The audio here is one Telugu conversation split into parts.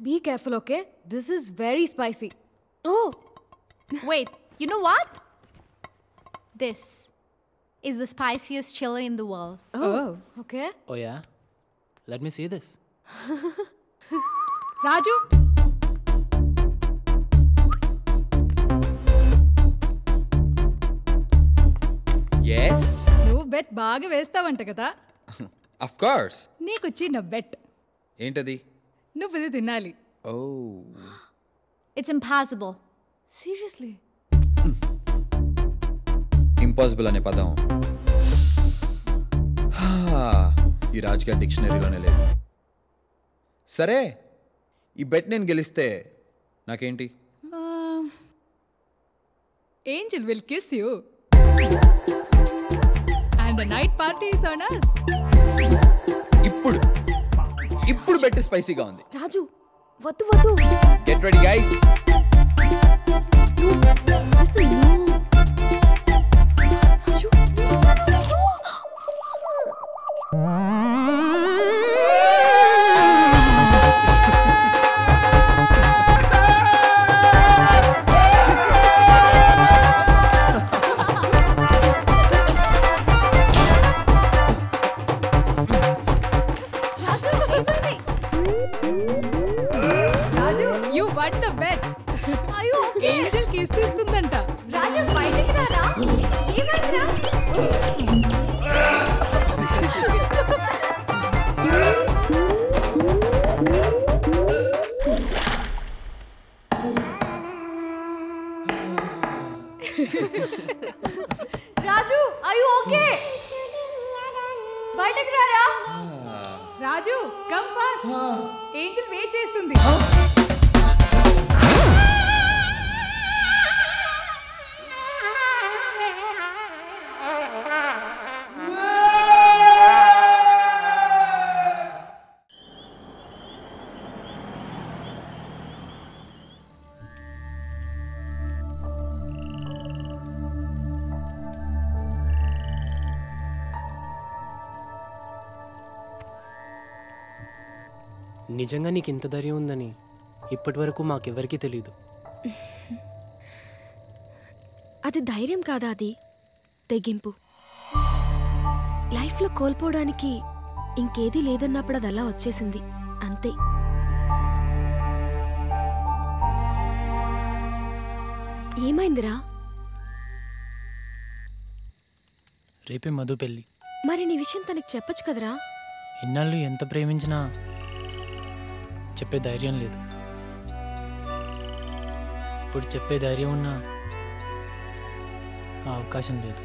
Be careful, okay? This is very spicy. Oh, wait. You know what? This is the spiciest chili in the world. Oh, okay. Oh yeah? Let me see this. Raju. Yes. నువ్వు బెట్ బాగా వేస్తావంట కదా. Of course. నీకు చిన్న బెట్. ఏంటది? నువ్వు ఇది తినాలి. Oh. It's impossible. Seriously? Impossible అనే పదం ఈ రాజకీయ డిక్షనరీలోనే లేదు. సరే, ఈ బెట్ నేను గెలిస్తే నాకేంటి? Angel will kiss you. And the night party is on us. ఇప్పుడు బెట్ స్పైసీగా ఉంది. రాజు వద్దు వద్దు. Get ready guys. You won the bet. అయ్యో ఏంజెల్ కిస్ ఇస్తుందంట. రాజు బయటికి రారా. ఏమైందిరా? రాజు are you okay? బయటికి రారా. రాజు కమ్ ఫాస్ట్. ఏంజెల్ వెయిట్ చేస్తుంది. నిజంగా నీకు ఇంత ధైర్యం ఉందని ఇప్పటి వరకు మాకెవ్వరికీ తెలియదు. అది ధైర్యం కాదా, అది తెగింపు. లైఫ్లో కోల్పోవడానికి ఇంకేదీ లేదన్నప్పుడు అది అలా వచ్చేసింది అంతే. ఏమైందిరా? రేపే మధు పెళ్ళి. మరి నీ విషయం తనకి చెప్పొచ్చు కదరా. ఇన్నాళ్ళు ఎంత ప్రేమించినా చెప్పే ధైర్యం లేదు. ఇప్పుడు చెప్పే ధైర్యం ఉన్నా ఆ అవకాశం లేదు.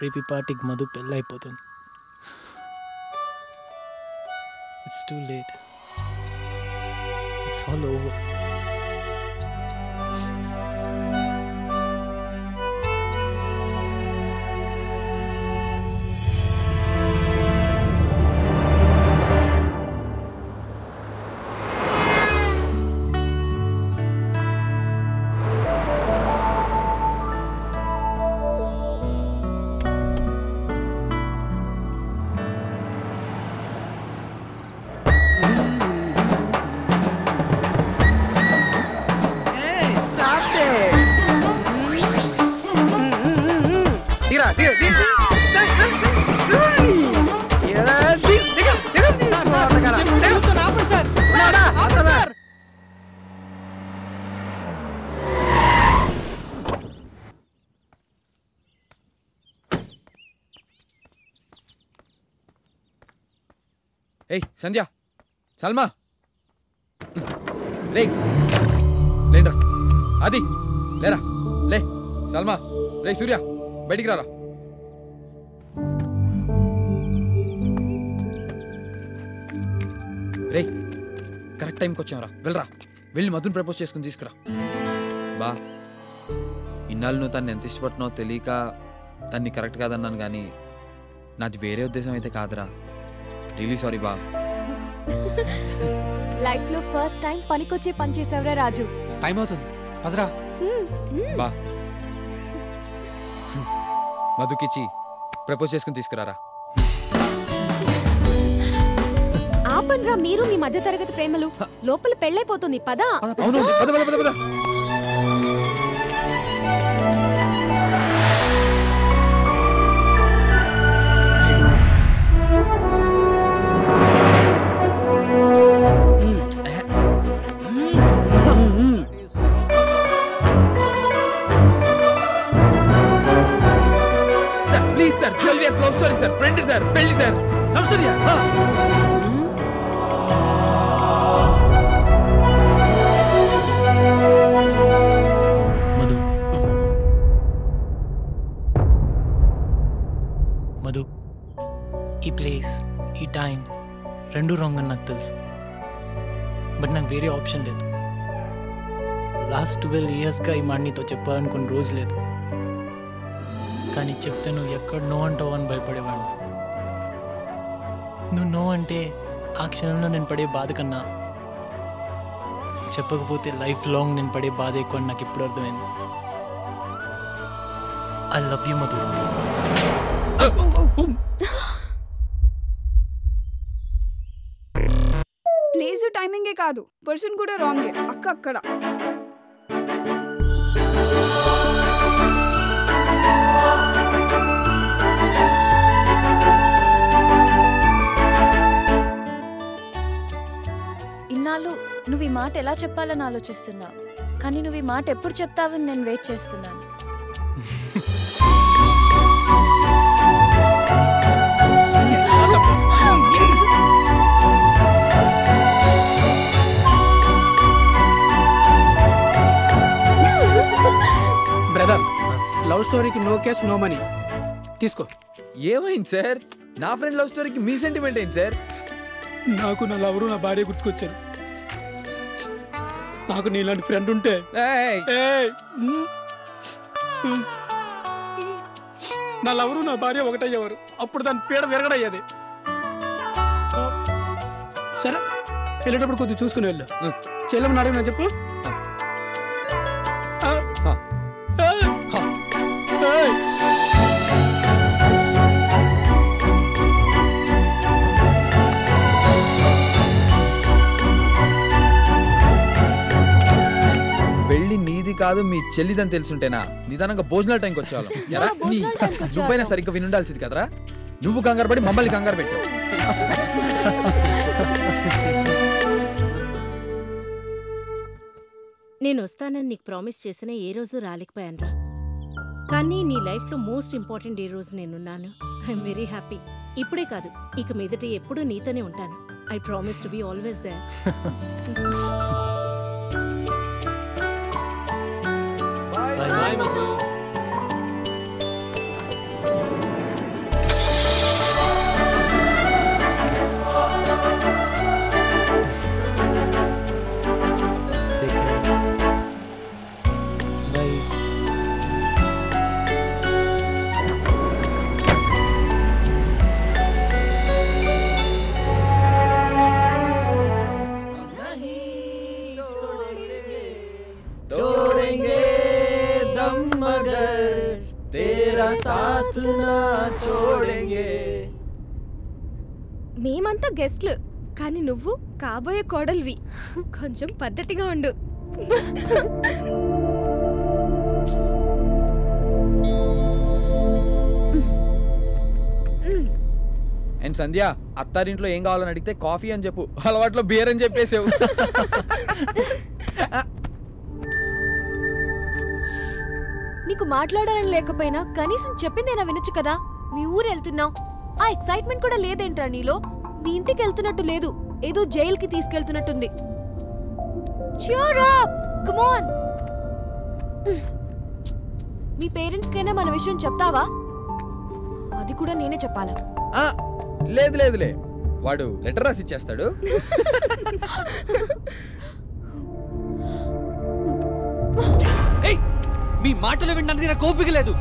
రేపు ఈ పార్టీకి మధు పెళ్ళి అయిపోతుంది. It's too late. It's all over. ఏయ్ సంధ్య, సల్మా, లే లేండ్రా. అది లేరా, లే సల్మా, రే సూర్య బయటికి రారా. రే కరెక్ట్ టైంకి వచ్చాంరా, వెళ్ళరా. వెళ్ళి మధుని ప్రపోజ్ చేసుకుని తీసుకురా. బా, ఇన్నాళ్ళు నువ్వు తను ఎంత ఇష్టపడుతున్నావు తెలియక తన్ని కరెక్ట్ కాదన్నాను, కానీ నాది వేరే ఉద్దేశం అయితే కాదురా. రియలీ సారీ బా. లైఫ్ లో ఫస్ట్ టైం పనికొచ్చే పని చేసావురా రాజు. టైం అవుతుంది, పదరా. బా, మధుకిచ్చి ప్రపోజ్ చేసుకుని తీసుకురారా. ఆపండ్రా మీరు మీ మధ్య తరగతి ప్రేమలు. లోపల పెళ్ళైపోతుంది, పద. అవును పద పద పద పద. Love story sir, friend sir, పెళ్లి సార్. లవ్ స్టోరీయా? మధు మధు, ఈ ప్లేస్, ఈ టైం రెండు రాంగ్ అని నాకు తెలుసు. బట్ నాకు వేరే ఆప్షన్ లేదు. లాస్ట్ 12 yearsగా ఈ మాట నీతో చెప్పాలనుకున్న రోజు లేదు. కానీ చెప్తే నువ్వు ఎక్కడ నో అంటావు అని భయపడేవాడిని. నువ్వు నో అంటే ఆ క్షణంలో నేను పడే బాధ కన్నా చెప్పకపోతే లైఫ్ లాంగ్ నేను పడే బాధ ఎక్కువ అని నాకు ఇప్పుడు అర్థమైంది. I love you Madhu. Place టైమింగే కాదు, పర్సన్ కూడా రాంగే. అక్క అక్కడ ఇన్నాళ్ళు నువ్వు ఈ మాట ఎలా చెప్పాలని ఆలోచిస్తున్నావు, కానీ నువ్వు ఈ మాట ఎప్పుడు చెప్తావని నేను వెయిట్ చేస్తున్నాను. బ్రదర్, లవ్ స్టోరీకి నో కేస్ నో మనీ. తీసుకో. ఏమైంది సార్? నా ఫ్రెండ్ లవ్ స్టోరీకి మీ సెంటిమెంట్ ఏంటి సార్? నాకు నా లవరు నా భార్య గుర్తుకొచ్చారు. నాకు నీలాంటి ఫ్రెండ్ ఉంటే నా లవరు నా భార్య ఒకటయ్యేవారు. అప్పుడు దాని పీడ విరగడయ్యేది. సరే, వెళ్ళేటప్పుడు కొద్దిగా చూసుకుని వెళ్ళు. చెల్లెమ్మని అడిగినా చెప్పు. పెళ్లి నీది కాదు మీ చెల్లిదని తెలుసుంటేనా నిదానంగా భోజనాల టైంకి వచ్చేవాళ్ళం. నువ్వైనా సరిగ్గా వినుండాల్సింది కదరా. నువ్వు కంగారు పడి మమ్మల్ని కంగారు పెట్టావు. నేను వస్తానని నీకు ప్రామిస్ చేసిన ఏ రోజు రాలేకపోయానురా. కానీ నీ లైఫ్లో మోస్ట్ ఇంపార్టెంట్ ఏ రోజు నేనున్నాను. I'm very happy. ఇప్పుడే కాదు, ఇక మీదట ఎప్పుడూ నీతోనే ఉంటాను. I promise to be always there. Bye, Madhu. Take care. Bye. మేమంతా గెస్ట్లు, కానీ నువ్వు కాబోయే కోడల్వి. కొంచెం పద్ధతిగా ఉండు. అండ్ సంధ్య, అత్తారింట్లో ఏం కావాలని అడిగితే కాఫీ అని చెప్పు, అలవాట్లో బియర్ అని చెప్పేసావు. నీకు మాట్లాడాలని లేకపోయినా కనీసం చెప్పిందేనా వినొచ్చు కదా. మీ ఊరు వెళ్తున్నావు, ఆ ఎక్సైట్మెంట్ కూడా లేదేంట్రా నీలో? మీ ఇంటికి వెళ్తున్నట్టు లేదు, ఏదో జైలుకి తీసుకెళ్తున్నట్టుంది. Cheer up! Come on! Me parents కైనా మన విషయం చెప్తావా? అది కూడా నేనే చెప్పాలా? లేదు లేదులే, వాడు లెటర్ రాసి ఇచ్చేస్తాడు. మీ మాటలు వినడానికి నాకు ఓపిక లేదు.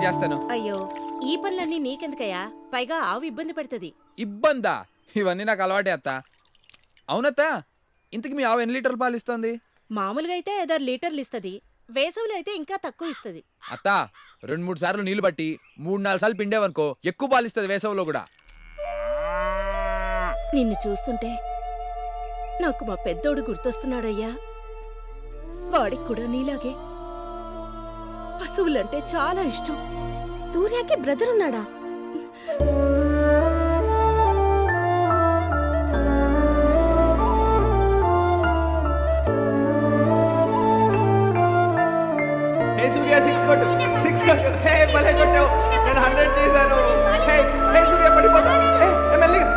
చేస్తాను. అయ్యో ఈ పనులన్నీ నీకెందుకయ్యా? పైగా ఆవు ఇబ్బంది పడుతుంది. ఇబ్బందా? ఇవన్నీ నాకు అలవాటే అత్త. అవునత్త, ఇంతకు మీ ఆవు ఎన్ని లీటర్లు పాలు ఇస్తుంది? మామూలుగా అయితే 5-6 లీటర్లు ఇస్తుంది. వేసవిలో అయితే ఇంకా తక్కువ ఇస్తుంది. అత్త 2-3 సార్లు నీళ్లు బట్టి 3-4 సార్లు పిండేవనుకో ఎక్కువ పాలు ఇస్తుంది వేసవిలో కూడా. నిన్ను చూస్తుంటే నాకు మా పెద్దోడు గుర్తొస్తున్నాడయ్యా. వాడికి కూడా నీలాగే పశువులంటే చాలా ఇష్టం. సూర్యకి బ్రదర్ ఉన్నాడా? హే సూర్య 6 కొట్టు 6 కొట్టు. హే భలే కొట్టావు. నేను 100 చేశాను. హే హే సూర్య పడిపోతా. హే మెల్లిగా.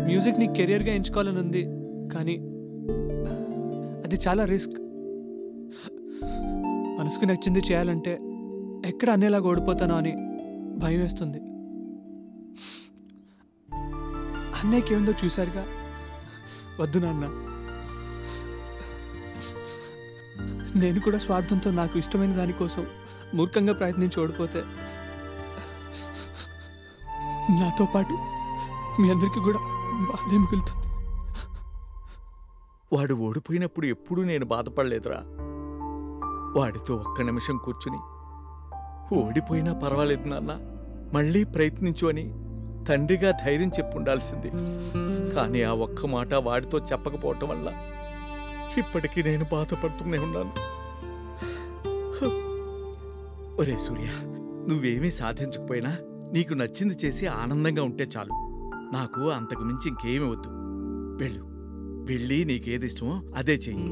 మ్యూజిక్ ని కెరియర్గా ఎంచుకోవాలని ఉంది, కానీ అది చాలా రిస్క్. మనసుకు నచ్చింది చేయాలంటే ఎక్కడ అనేలాగా ఓడిపోతానో అని భయం వేస్తుంది. అన్నయ్యకి ఏముందో చూశారుగా. వద్దు నాన్న, నేను కూడా స్వార్థంతో నాకు ఇష్టమైన దానికోసం మూర్ఖంగా ప్రయత్నించి ఓడిపోతే నాతో పాటు మీ అందరికీ కూడా బాధే మిగులుతుంది. వాడు ఓడిపోయినప్పుడు ఎప్పుడూ నేను బాధపడలేదురా. వాడితో ఒక్క నిమిషం కూర్చుని ఓడిపోయినా పర్వాలేదు నాన్న, మళ్ళీ ప్రయత్నించు అని తండ్రిగా ధైర్యం చెప్పుండాల్సింది. కానీ ఆ ఒక్క మాట వాడితో చెప్పకపోవటం వల్ల ఇప్పటికీ నేను బాధపడుతూనే ఉన్నాను. ఒరే సూర్య, నువ్వేమీ సాధించకపోయినా నీకు నచ్చింది చేసి ఆనందంగా ఉంటే చాలు. నాకు అంతకు మించి ఇంకేమీ వద్దు. వెళ్ళు, వెళ్ళి నీకేది ఇష్టమో అదే చెయ్యి.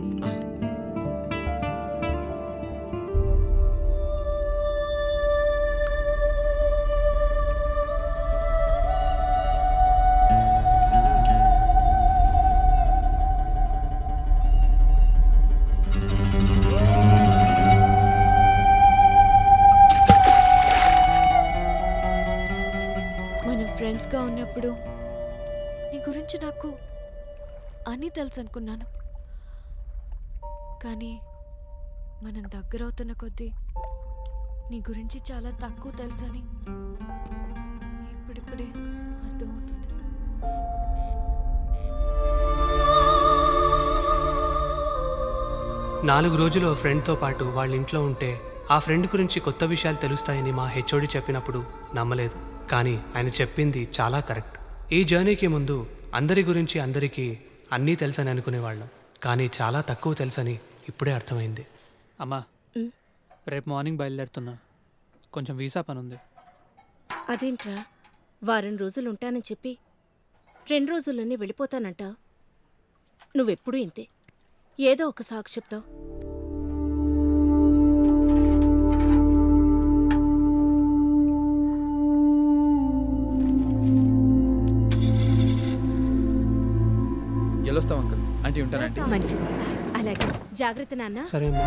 'ఫ్రెండ్స్గా ఉన్నప్పుడు నీ గురించి నాకు అన్నీ తెలుసు అనుకున్నాను, కానీ మనం దగ్గరవుతున్న కొద్దీ నీ గురించి చాలా తక్కువ తెలుసని ఇప్పుడిప్పుడే అర్థమవుతుంది. నాలుగు రోజులు ఫ్రెండ్తో పాటు వాళ్ళ ఇంట్లో ఉంటే ఆ ఫ్రెండ్ గురించి కొత్త విషయాలు తెలుస్తాయని మా హెచ్ఓడి చెప్పినప్పుడు నమ్మలేదు. కానీ ఆయన చెప్పింది చాలా కరెక్ట్. ఈ జర్నీకి ముందు అందరి గురించి అందరికీ అన్నీ తెలుసని అనుకునేవాళ్ళం, కానీ చాలా తక్కువ తెలుసని ఇప్పుడే అర్థమైంది. అమ్మా, రేపు మార్నింగ్ బయలుదేరుతున్నా, కొంచెం వీసా పని ఉంది. అదేంట్రా, వారం రోజులు ఉంటానని చెప్పి 2 రోజుల్లోనే వెళ్ళిపోతానంట. నువ్వెప్పుడూ ఇంతే, ఏదో ఒక సాకు చెప్తావు. వెళ్ళొస్తాం అంకుల్, ఆంటీ ఉంటానంటే. మంచిది, అలాగే జాగ్రత్త నాన్న. సరే అమ్మా.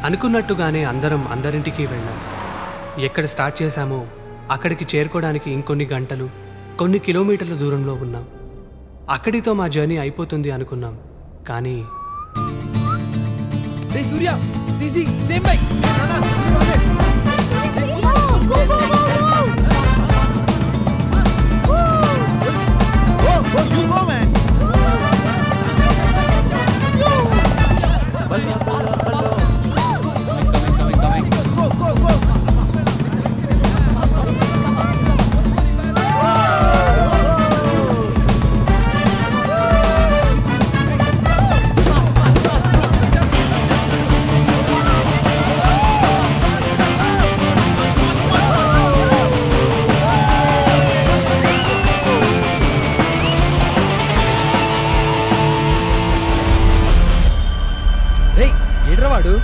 అనుకున్నట్టుగానే అందరం అందరింటికి వెళ్ళాం. ఎక్కడ స్టార్ట్ చేశామో అక్కడికి చేరుకోవడానికి ఇంకొన్ని గంటలు, కొన్ని కిలోమీటర్ల దూరంలో ఉన్నాం. అక్కడితో మా జర్నీ అయిపోతుంది అనుకున్నాం, కానీ Surya same bike. You go, man. Coming. Go. వాడు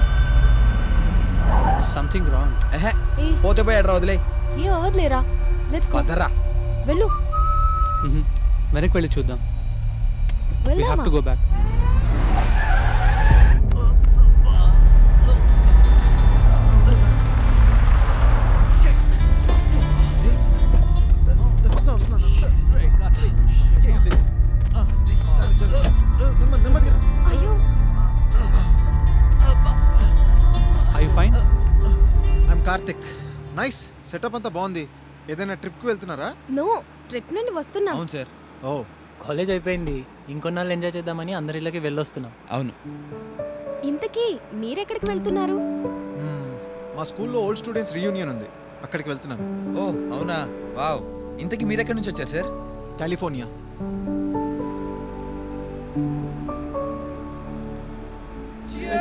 సంథింగ్ రాంగ్. పోతే పోయాడు వదిలే. ఏం అవ్వదులేరా, లెట్స్ గో. పదరా. వెళ్ళు. వెనక్కి వెళ్ళి చూద్దాం. We have to go back. అయ్యో, Are you fine? I'm Karthik. Nice setup అంతా బాగుంది. ఏదైనా ట్రిప్కి వెళ్తున్నారా? నో, ట్రిప్ నుండి వస్తున్నా. అవును సార్. ఓ, కాలేజ్ అయిపోయింది, ఇంకొన్నాళ్ళు ఎంజాయ్ చేద్దామని అందరి ఇళ్ళకి వెళ్ళొస్తున్నాం. అవును. ఇంతకీ మీరెక్కడికి వెళ్తున్నారు? మా స్కూల్లో ఓల్డ్ స్టూడెంట్స్ రీయూనియన్ ఉంది, అక్కడికి వెళ్తున్నాను. ఓ అవునా, వావ్. ఇంతకీ మీరెక్కడి నుంచి వచ్చారు sir? California.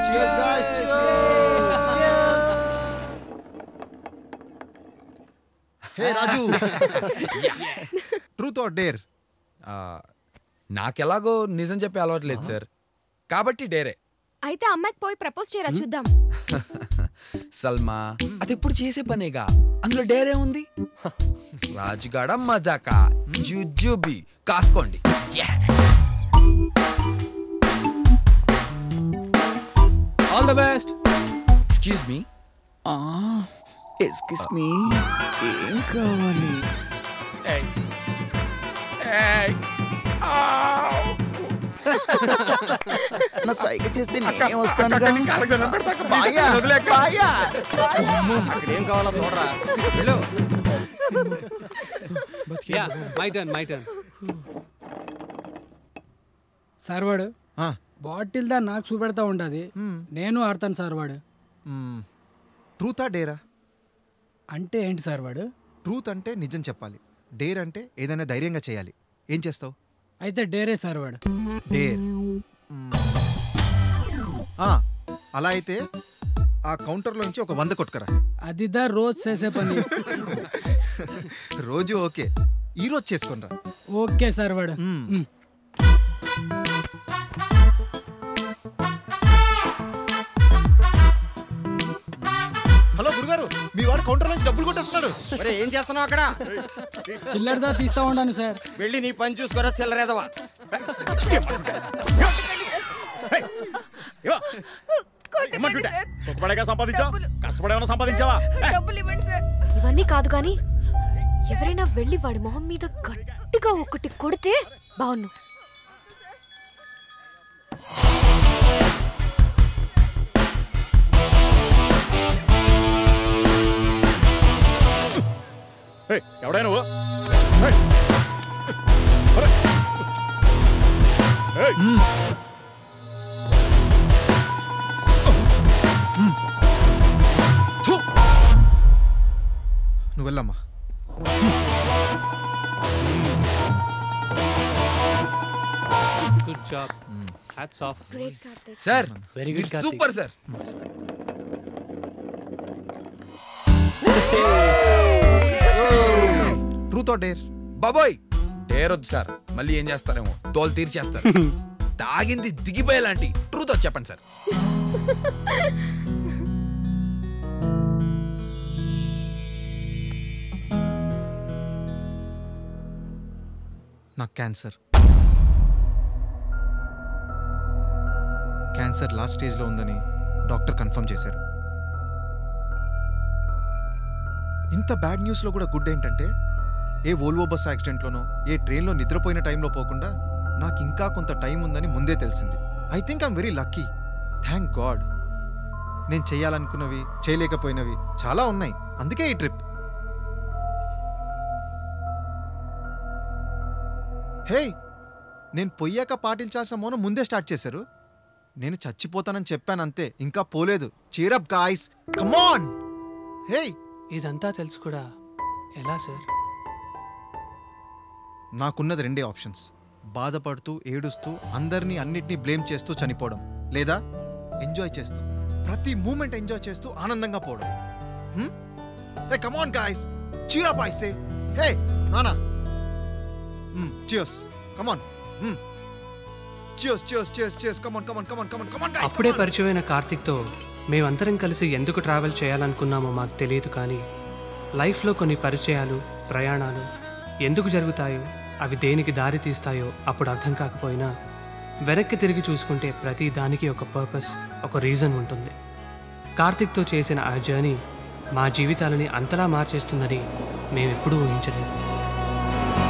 Cheers guys, Hey Raju. Truth or dare? నాకెలాగో నిజం చెప్పే అలవాటు లేదు సార్, కాబట్టి డేరే. అయితే అమ్మాయికి పోయి ప్రపోజ్ చేయరా చూద్దాం. సల్మా, అది ఎప్పుడు చేసే పనేగా, అందులో డేరే ఉంది. రాజుగాడ మజాకా, జుజుబి కాసుకోండి. All the best. Excuse me. Excuse me, ఏం కావాలి? నా సైగ చేస్తే నేను వస్తాను. అక్కడేం కావాలో చూడరా. My turn. సార్ వాడు బాటిల్ దా నాకు చూపెడతా ఉండదు, నేను ఆడతాను సార్ వాడు. ట్రూతా డేరా అంటే ఏంటి సార్ వాడు? ట్రూత్ అంటే నిజం చెప్పాలి, డేర్ అంటే ఏదైనా ధైర్యంగా చేయాలి. ఏం చేస్తావు? అయితే డేరే సార్ వాడు. డేర్. అలా అయితే ఆ కౌంటర్లో నుంచి ఒక 100 కొట్టుకరా. అదిదా రోజు చేసే పని. రోజు ఓకే, ఈరోజు చేసుకోనరా. ఓకే సార్ వాడు. హలో గురుగారు, మీ వాడు కౌంటర్ నుంచి డబ్బులు కొట్టేస్తున్నాడు. మరి ఏం చేస్తున్నావు అక్కడ? చిల్లరదా తీస్తా ఉన్నాను సార్. వెళ్ళి నీ పని చూసుకోరా చిల్లరేదవా. ఇవన్నీ కాదు కానీ ఎవరైనా వెళ్ళి వాడి మొహం మీద గట్టిగా ఒకటి కొడితే బాగున్ను. ఎవడా నువ్వు? నువ్వు వెళ్ళమ్మా. Good job. Hats off. Great Karthik. Sir very good Karthik. Super sir. Truth or dare? బాబోయ్, డేర్ వద్దు సార్, మళ్ళీ ఏం చేస్తారేమో, తోలు తీర్చేస్తారు. తాగింది దిగిపోయేలాంటి ట్రూత్ వచ్చి చెప్పండి సార్. నాకు క్యాన్సర్ లాస్ట్ స్టేజ్లో ఉందని డాక్టర్ కన్ఫర్మ్ చేశారు. ఇంత బ్యాడ్ న్యూస్లో కూడా గుడ్ ఏంటంటే ఏ వోల్వో బస్ యాక్సిడెంట్లోనో ఏ ట్రైన్లో నిద్రపోయిన టైంలో పోకుండా నాకు ఇంకా కొంత టైం ఉందని ముందే తెలిసింది. I think I'm very lucky. Thank God. నేను చేయాలనుకున్నవి చేయలేకపోయినవి చాలా ఉన్నాయి, అందుకే ఈ ట్రిప్. హే, నేను పొయ్యాక పాటించాల్సిన మౌనం ముందే స్టార్ట్ చేశారు. నేను చచ్చిపోతానని చెప్పాను అంతే, ఇంకా పోలేదు. Cheer up guys, come on. Hey, ఇదంతా తెలుసు కూడా ఎలా సార్? నాకున్నది రెండే ఆప్షన్స్. బాధపడుతూ ఏడుస్తూ అందరినీ అన్నిటినీ బ్లేమ్ చేస్తూ చనిపోవడం, లేదా ఎంజాయ్ చేస్తూ ప్రతి మూమెంట్ ఎంజాయ్ చేస్తూ ఆనందంగా పోవడం. Hey come on guys, cheer up I say. Hey నానా, cheers, come on. అప్పుడే పరిచయమైన కార్తిక్తో మేమందరం కలిసి ఎందుకు ట్రావెల్ చేయాలనుకున్నామో మాకు తెలియదు, కానీ లైఫ్లో కొన్ని పరిచయాలు, ప్రయాణాలు ఎందుకు జరుగుతాయో, అవి దేనికి దారి తీస్తాయో అప్పుడు అర్థం కాకపోయినా వెనక్కి తిరిగి చూసుకుంటే ప్రతి దానికి ఒక పర్పస్, ఒక రీజన్ ఉంటుంది. కార్తిక్తో చేసిన ఆ జర్నీ మా జీవితాలని అంతలా మార్చేస్తుందని మేమెప్పుడూ ఊహించలేదు.